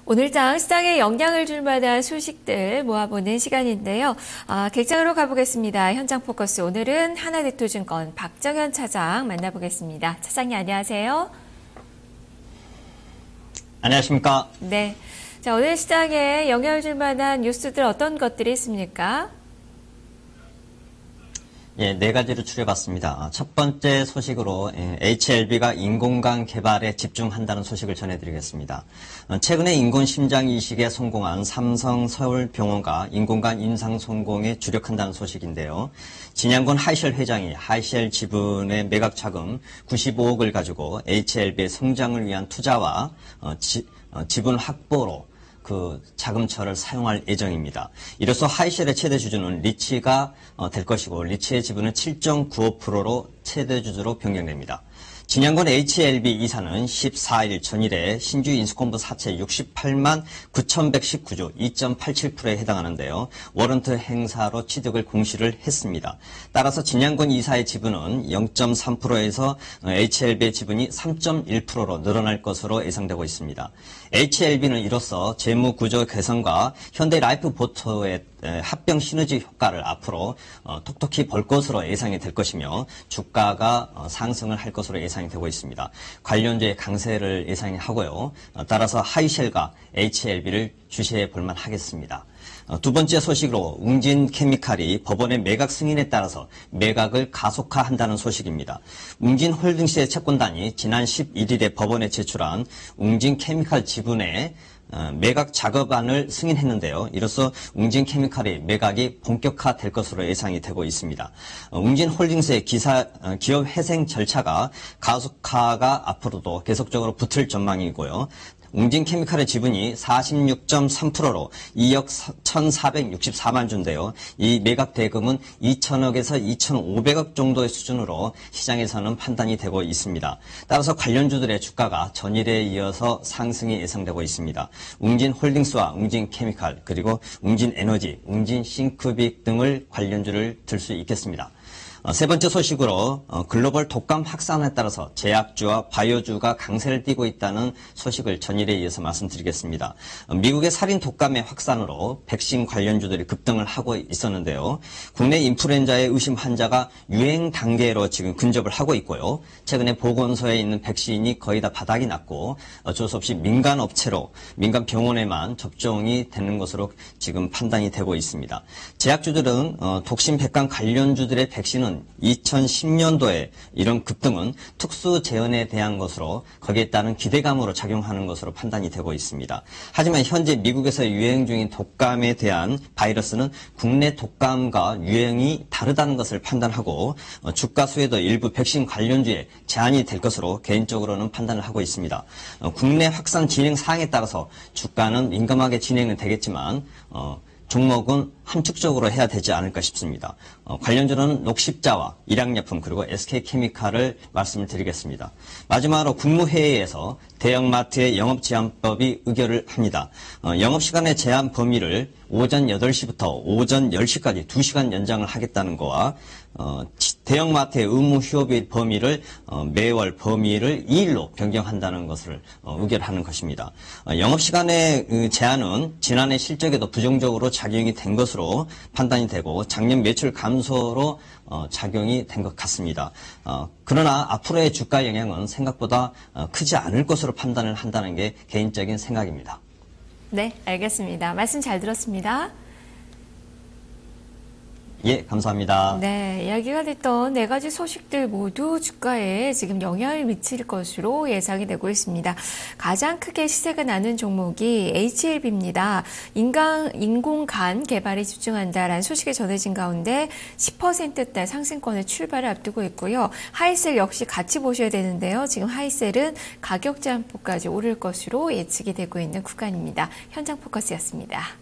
오늘장 시장에 영향을 줄 만한 소식들 모아보는 시간인데요. 객장으로 가보겠습니다. 현장 포커스 오늘은 하나대투증권 박정현 차장 만나보겠습니다. 차장님 안녕하세요. 안녕하십니까. 네. 자, 오늘 시장에 영향을 줄 만한 뉴스들 어떤 것들이 있습니까? 예, 네 가지로 추려봤습니다. 첫 번째 소식으로 HLB가 인공관 개발에 집중한다는 소식을 전해드리겠습니다. 최근에 인공심장 이식에 성공한 삼성 서울병원과 인공관 임상 성공에 주력한다는 소식인데요. 진양군 하이셀 회장이 하이셀 지분의 매각 자금 95억을 가지고 HLB의 성장을 위한 투자와 지분 확보로 그 자금처를 사용할 예정입니다. 이로써 하이셀의 최대 주주는 리치가 될 것이고 리치의 지분은 7.95%로 최대 주주로 변경됩니다. 진양군 HLB 이사는 14일 전일에 신주 인수권부 사채 68만 9,119주 2.87%에 해당하는데요. 워런트 행사로 취득을 공시를 했습니다. 따라서 진양군 이사의 지분은 0.3%에서 HLB의 지분이 3.1%로 늘어날 것으로 예상되고 있습니다. HLB는 이로써 재무구조 개선과 현대라이프보터의 합병 시너지 효과를 앞으로 톡톡히 볼 것으로 예상이 될 것이며 주가가 상승을 할 것으로 예상이 되고 있습니다. 관련주의 강세를 예상하고요. 따라서 하이셀과 HLB를 주시해 볼만 하겠습니다. 두 번째 소식으로 웅진케미칼이 법원의 매각 승인에 따라서 매각을 가속화한다는 소식입니다. 웅진홀딩스의 채권단이 지난 11일에 법원에 제출한 웅진케미칼 지분의 매각 작업안을 승인했는데요. 이로써 웅진케미칼의 매각이 본격화될 것으로 예상이 되고 있습니다. 웅진홀딩스의 기업 회생 절차가 가속화가 앞으로도 계속적으로 붙을 전망이고요. 웅진케미칼의 지분이 46.3%로 2억 1,464만 주인데요. 이 매각 대금은 2천억에서 2,500억 정도의 수준으로 시장에서는 판단이 되고 있습니다. 따라서 관련주들의 주가가 전일에 이어서 상승이 예상되고 있습니다. 웅진홀딩스와 웅진케미칼 그리고 웅진에너지, 웅진싱크빅 등을 관련주를 들 수 있겠습니다. 세 번째 소식으로 글로벌 독감 확산에 따라서 제약주와 바이오주가 강세를 띠고 있다는 소식을 전일에 이어서 말씀드리겠습니다. 미국의 살인 독감의 확산으로 백신 관련주들이 급등을 하고 있었는데요. 국내 인플루엔자의 의심 환자가 유행 단계로 지금 근접을 하고 있고요. 최근에 보건소에 있는 백신이 거의 다 바닥이 났고 어쩔 수 없이 민간 업체로 민간 병원에만 접종이 되는 것으로 지금 판단이 되고 있습니다. 제약주들은 독신 백감 관련주들의 백신은 2010년도에 이런 급등은 특수 재현에 대한 것으로 거기에 따른 기대감으로 작용하는 것으로 판단이 되고 있습니다. 하지만 현재 미국에서 유행 중인 독감에 대한 바이러스는 국내 독감과 유행이 다르다는 것을 판단하고 주가 수에도 일부 백신 관련주에 제한이 될 것으로 개인적으로는 판단을 하고 있습니다. 국내 확산 진행 사항에 따라서 주가는 민감하게 진행은 되겠지만 종목은 함축적으로 해야 되지 않을까 싶습니다. 관련주로는 녹십자와 일양약품 그리고 SK케미칼을 말씀을 드리겠습니다. 마지막으로 국무회의에서 대형마트의 영업제한법이 의결을 합니다. 영업시간의 제한 범위를 오전 8시부터 오전 10시까지 2시간 연장을 하겠다는 거와 대형마트의 의무 휴업일 범위를 매월 범위를 2일로 변경한다는 것을 의결하는 것입니다. 영업시간의 제한은 지난해 실적에도 부정적으로 작용이 된 것으로 판단이 되고 작년 매출 감소로 작용이 된 것 같습니다. 그러나 앞으로의 주가 영향은 생각보다 크지 않을 것으로 판단을 한다는 게 개인적인 생각입니다. 네, 알겠습니다. 말씀 잘 들었습니다. 예, 감사합니다. 네, 이야기가 됐던 네 가지 소식들 모두 주가에 지금 영향을 미칠 것으로 예상이 되고 있습니다. 가장 크게 시세가 나는 종목이 HLB입니다. 인공간 개발에 집중한다라는 소식이 전해진 가운데 10%대 상승권의 출발을 앞두고 있고요. 하이셀 역시 같이 보셔야 되는데요. 지금 하이셀은 가격 제한폭까지 오를 것으로 예측이 되고 있는 구간입니다. 현장 포커스였습니다.